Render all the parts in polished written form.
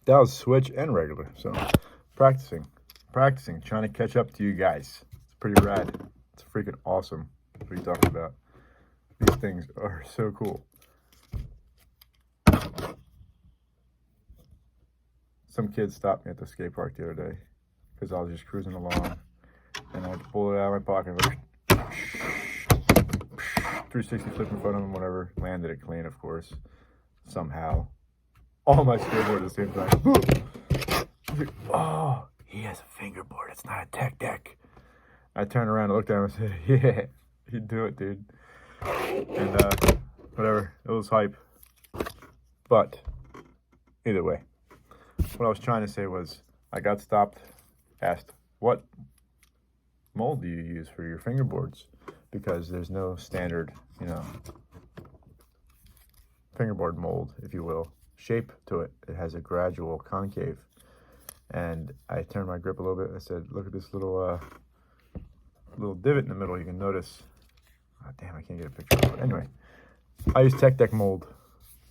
That was switch and regular. So practicing, trying to catch up to you guys. It's pretty rad. It's freaking awesome. What are you talking about? These things are so cool. Some kid stopped me at the skate park the other day because I was just cruising along and I pulled it out of my pocket and like, 360 flip in front of him, whatever. Landed it clean, of course. Somehow. On my skateboard at the same time. Like, oh, he has a fingerboard. It's not a tech deck. I turned around and looked at him and said, yeah, you do it, dude. And whatever. It was hype. But either way, what I was trying to say was I got stopped, asked, what mold do you use for your fingerboards? Because there's no standard, you know, fingerboard mold, if you will, shape to it. It has a gradual concave. And I turned my grip a little bit. I said, look at this little little divot in the middle. You can notice. Oh, damn, I can't get a picture of it. Anyway, I use tech deck mold.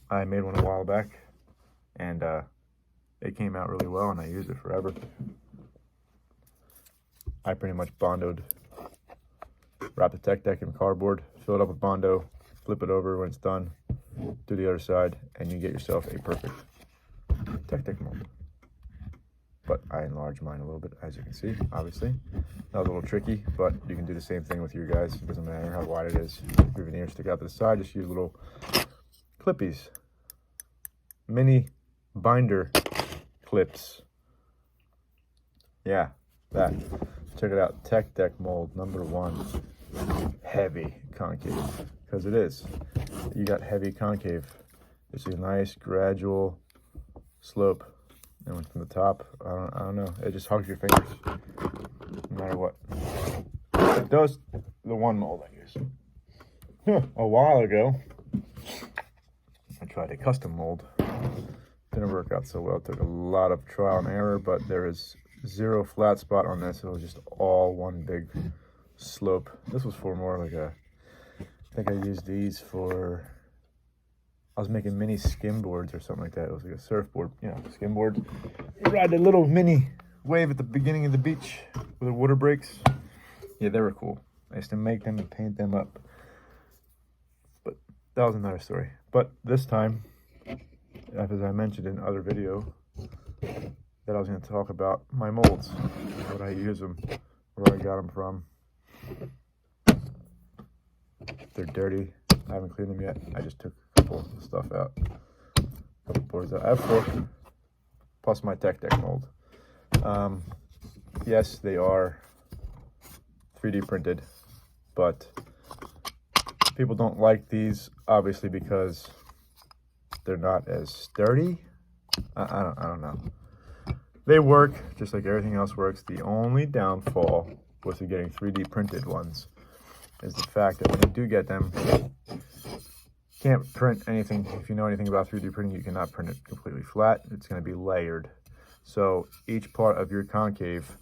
I made one a while back, and it came out really well, and I used it forever. I pretty much bondoed, wrap the tech deck in cardboard, fill it up with Bondo, flip it over when it's done, do the other side, and you get yourself a perfect tech deck mold. But I enlarged mine a little bit, as you can see, obviously. That was a little tricky, but you can do the same thing with your guys. It doesn't matter how wide it is. If your veneers stick out to the side, just use little clippies. Mini binder clips. Yeah, that. Check it out, tech deck mold #1. Heavy concave, because it is. You got heavy concave. It's a nice gradual slope. And from the top, I don't know. It just hugs your fingers, no matter what. It does the one mold I use. A while ago, I tried a custom mold. Didn't work out so well. It took a lot of trial and error, but there is zero flat spot on this. It was just all one big slope. This was for more like a, I think I used these for, I was making mini skimboards or something like that. It was like a surfboard, you know, skimboard. You ride a little mini wave at the beginning of the beach with the water breaks. Yeah, they were cool. I used to make them and paint them up. But that was another story. But this time, as I mentioned in other video, that I was going to talk about my molds, how I use them, where I got them from. They're dirty. I haven't cleaned them yet. I just took a couple of stuff out, a couple boards out. I have 4, plus my tech deck mold. Yes, they are 3D printed, but people don't like these, obviously, because they're not as sturdy. I don't know. They work just like everything else works. The only downfall with getting 3D printed ones is the fact that when you do get them, you can't print anything. If you know anything about 3D printing, you cannot print it completely flat. It's going to be layered. So each part of your concave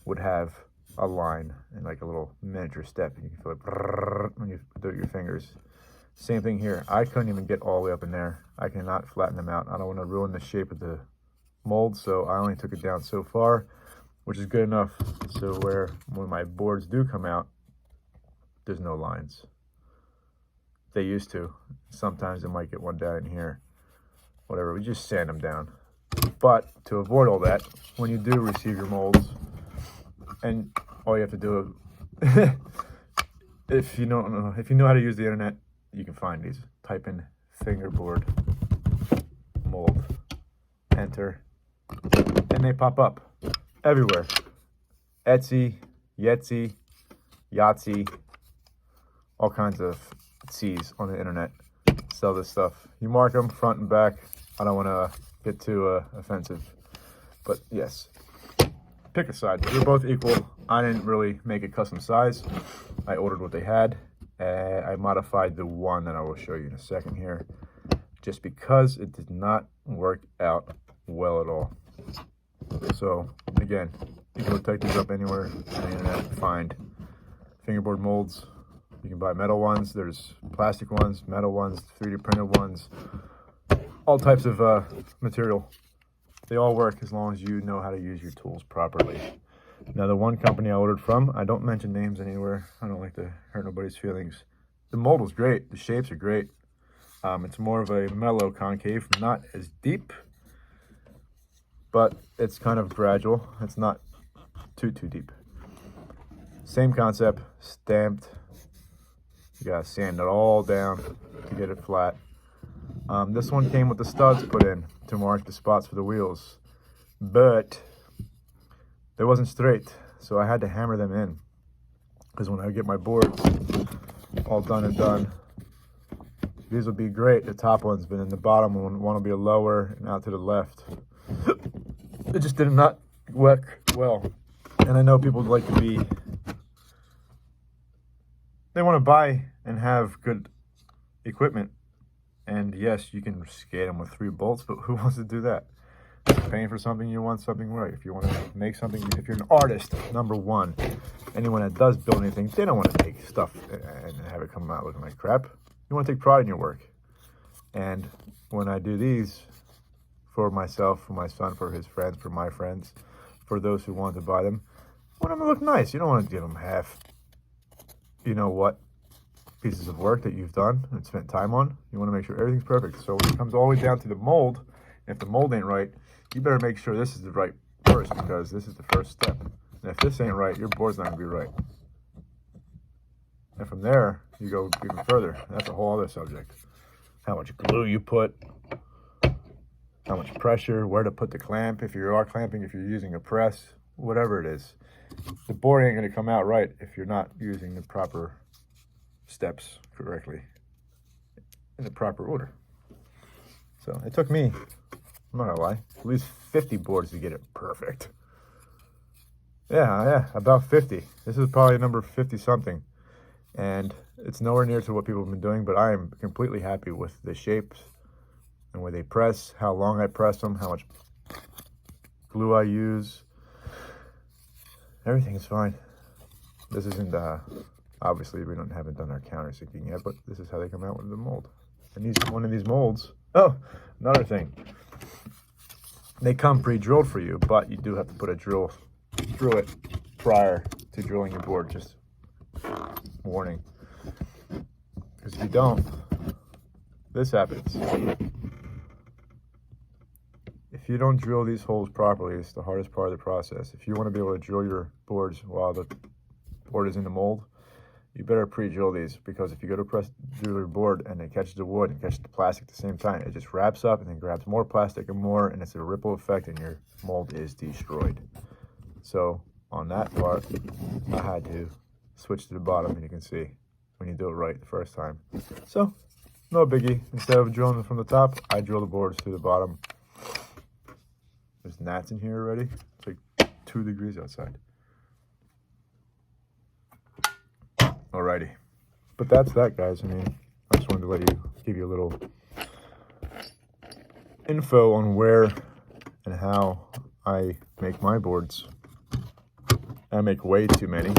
would have a line and like a little miniature step. You can feel it when you do it with your fingers. Same thing here. I couldn't even get all the way up in there. I cannot flatten them out. I don't want to ruin the shape of the mold, so I only took it down so far, which is good enough. So when my boards do come out, there's no lines. They used to. Sometimes I might get one down in here. Whatever, we just sand them down. But to avoid all that, when you do receive your molds, and all you have to do, if you know how to use the internet, you can find these. Type in fingerboard mold, enter, and they pop up everywhere. Etsy, Yetsy, Yahtzee, all kinds of C's on the internet sell this stuff. You mark them front and back. I don't want to get too offensive, but yes, pick a side. They're both equal. I didn't really make a custom size. I ordered what they had. I modified the one that I will show you in a second here, just because it did not work out well at all. So again, you can go type these up anywhere on the internet, find fingerboard molds. You can buy metal ones, there's plastic ones, metal ones, 3D printed ones, all types of material. They all work as long as you know how to use your tools properly. Now, the one company I ordered from, I don't mention names anywhere. I don't like to hurt nobody's feelings. The mold was great. The shapes are great. It's more of a mellow concave, not as deep, but it's kind of gradual. It's not too deep. Same concept, stamped. You gotta sand it all down to get it flat. This one came with the studs put in to mark the spots for the wheels, but they wasn't straight, so I had to hammer them in, because when I get my boards all done and done, these will be great, the top ones, but in the bottom one will be a lower and out to the left. It just did not work well. And I know people would like to be, they want to buy and have good equipment. And yes, you can skate them with 3 bolts, but who wants to do that? If you're paying for something, you want something right. If you want to make something, if you're an artist, number one, anyone that does build anything, they don't want to make stuff and have it come out looking like crap. You want to take pride in your work. And when I do these for myself, for my son, for his friends, for my friends, for those who want to buy them, I want them to look nice. You don't want to give them half, you know what, pieces of work that you've done and spent time on. You want to make sure everything's perfect. So when it comes all the way down to the mold, if the mold ain't right, you better make sure this is the right first, because this is the first step. And if this ain't right, your board's not going to be right. And from there, you go even further. That's a whole other subject. How much glue you put, how much pressure, where to put the clamp, if you are clamping, if you're using a press, whatever it is. The board ain't going to come out right if you're not using the proper steps correctly in the proper order. So it took me, I'm not gonna lie, at least 50 boards to get it perfect. Yeah, about 50. This is probably number 50 something, and it's nowhere near to what people have been doing, but I am completely happy with the shapes and where they press, how long I press them, how much glue I use. Everything is fine. This isn't obviously we haven't done our countersinking yet, but this is how they come out with the mold. And one of these molds, oh, another thing, they come pre-drilled for you, but you do have to put a drill through it prior to drilling your board. Just warning, because if you don't, this happens. If you don't drill these holes properly, it's the hardest part of the process. If you want to be able to drill your boards while the board is in the mold, you better pre-drill these, because if you go to drill your board and it catches the wood and catches the plastic at the same time, it just wraps up and then grabs more plastic and more, and it's a ripple effect and your mold is destroyed. So on that part, I had to switch to the bottom, and you can see when you do it right the first time. So no biggie. Instead of drilling from the top, I drill the boards through the bottom. There's gnats in here already. It's like 2 degrees outside. Alrighty, but that's that, guys. I mean, I just wanted to give you a little info on where and how I make my boards. I make way too many.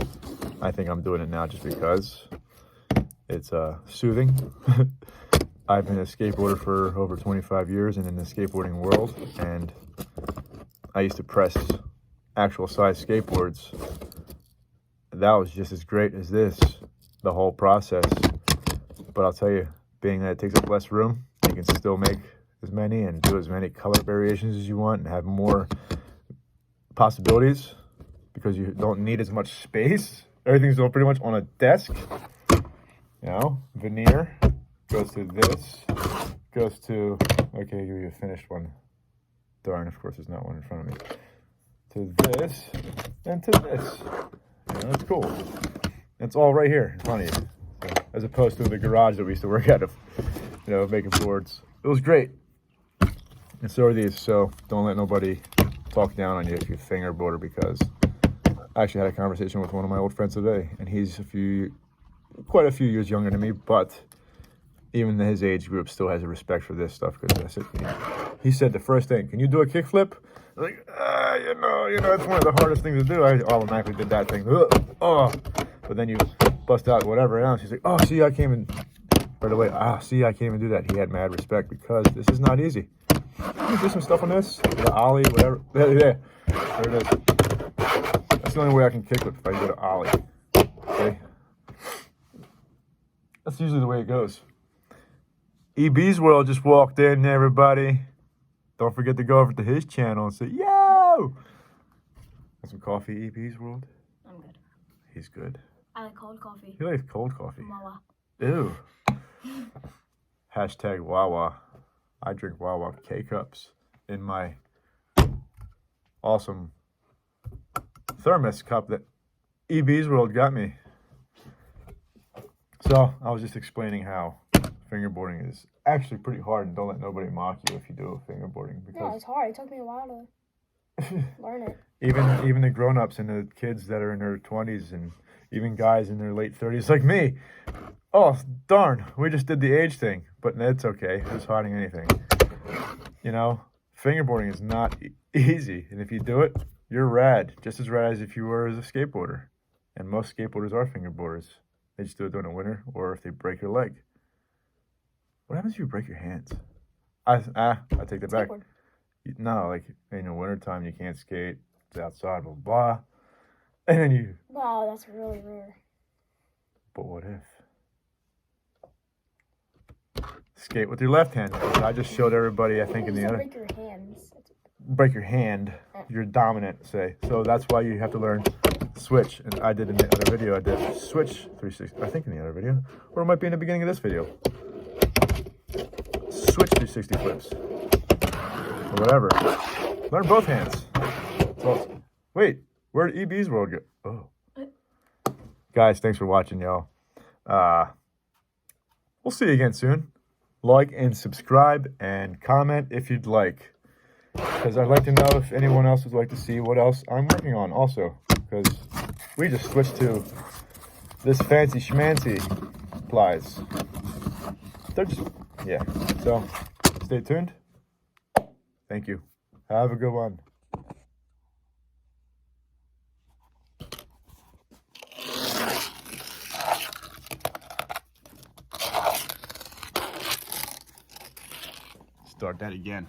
I think I'm doing it now just because it's soothing. I've been a skateboarder for over 25 years and in the skateboarding world, and I used to press actual size skateboards. That was just as great as this, the whole process. But I'll tell you, being that it takes up less room, you can still make as many and do as many color variations as you want and have more possibilities, because you don't need as much space. Everything's all pretty much on a desk. You know, veneer goes to this, goes to, okay, give you a finished one. Darn, of course there's not one in front of me. To this, and to this. You know, it's cool. It's all right here in front of you. So, as opposed to the garage that we used to work out of, you know, making boards. It was great. And so are these, so don't let nobody talk down on you if you're a fingerboarder, because I actually had a conversation with one of my old friends today, and he's quite a few years younger than me, but even his age group still has a respect for this stuff. Because he said the first thing, can you do a kickflip? I was like, you know, it's one of the hardest things to do. I automatically did that thing. Oh, but then you bust out whatever else. He's like, oh, see, I can't even, right away, see, I can't even do that. He had mad respect, because this is not easy. Let me do some stuff on this. The ollie, whatever. There it is. That's the only way I can kick whip, if I can go to ollie. Okay. That's usually the way it goes. EB's World just walked in, everybody. Don't forget to go over to his channel and say, yo! Want some coffee, EB's World? I'm good. He's good. I like cold coffee. He likes cold coffee. Wawa. Ew. Hashtag Wawa. I drink Wawa K-Cups in my awesome thermos cup that EB's World got me. So I was just explaining how fingerboarding is actually pretty hard, and don't let nobody mock you if you do fingerboarding, because No, it's hard. It took me a while to learn it. even the grown-ups and the kids that are in their 20s and even guys in their late 30s like me, oh darn, we just did the age thing, but it's okay. Who's hiding anything? You know, fingerboarding is not easy, and if you do it, you're rad, just as rad as if you were as a skateboarder. And most skateboarders are fingerboarders. They just do it during the winter, or if they break your leg. What happens if you break your hands? I take that back. No, like in the wintertime you can't skate. It's outside, blah blah. And then you. Wow, that's really rare. But what if? Skate with your left hand. I just showed everybody. I think in the other. Break your hands. Break your hand. You're dominant, say. So that's why you have to learn switch. And I did in the other video. I did switch 360. I think in the other video, or it might be in the beginning of this video. Switch 360 flips, or whatever. Learn both hands. So, wait, where did EB's World go? Oh, guys, thanks for watching, y'all. We'll see you again soon. Like and subscribe and comment if you'd like, because I'd like to know if anyone else would like to see what else I'm working on also, because we just switched to this fancy schmancy plies. They're just, yeah, so stay tuned. Thank you. Have a good one. Start that again.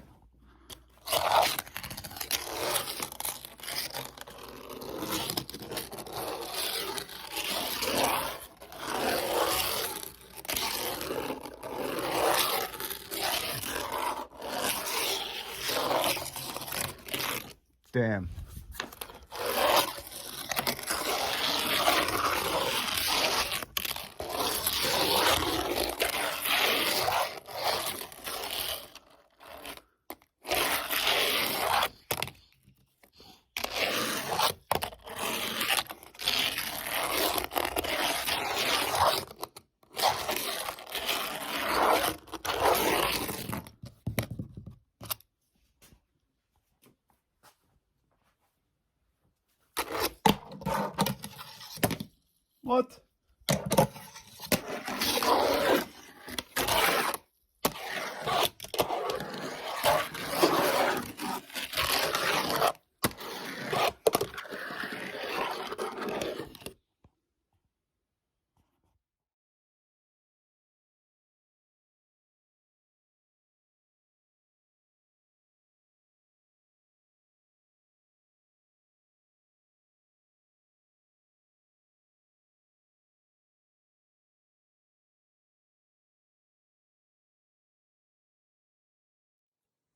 Damn. What?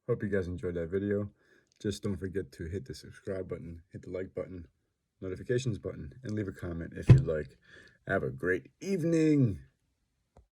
Hope you guys enjoyed that video. Just don't forget to hit the subscribe button, hit the like button, notifications button, and leave a comment if you'd like. Have a great evening.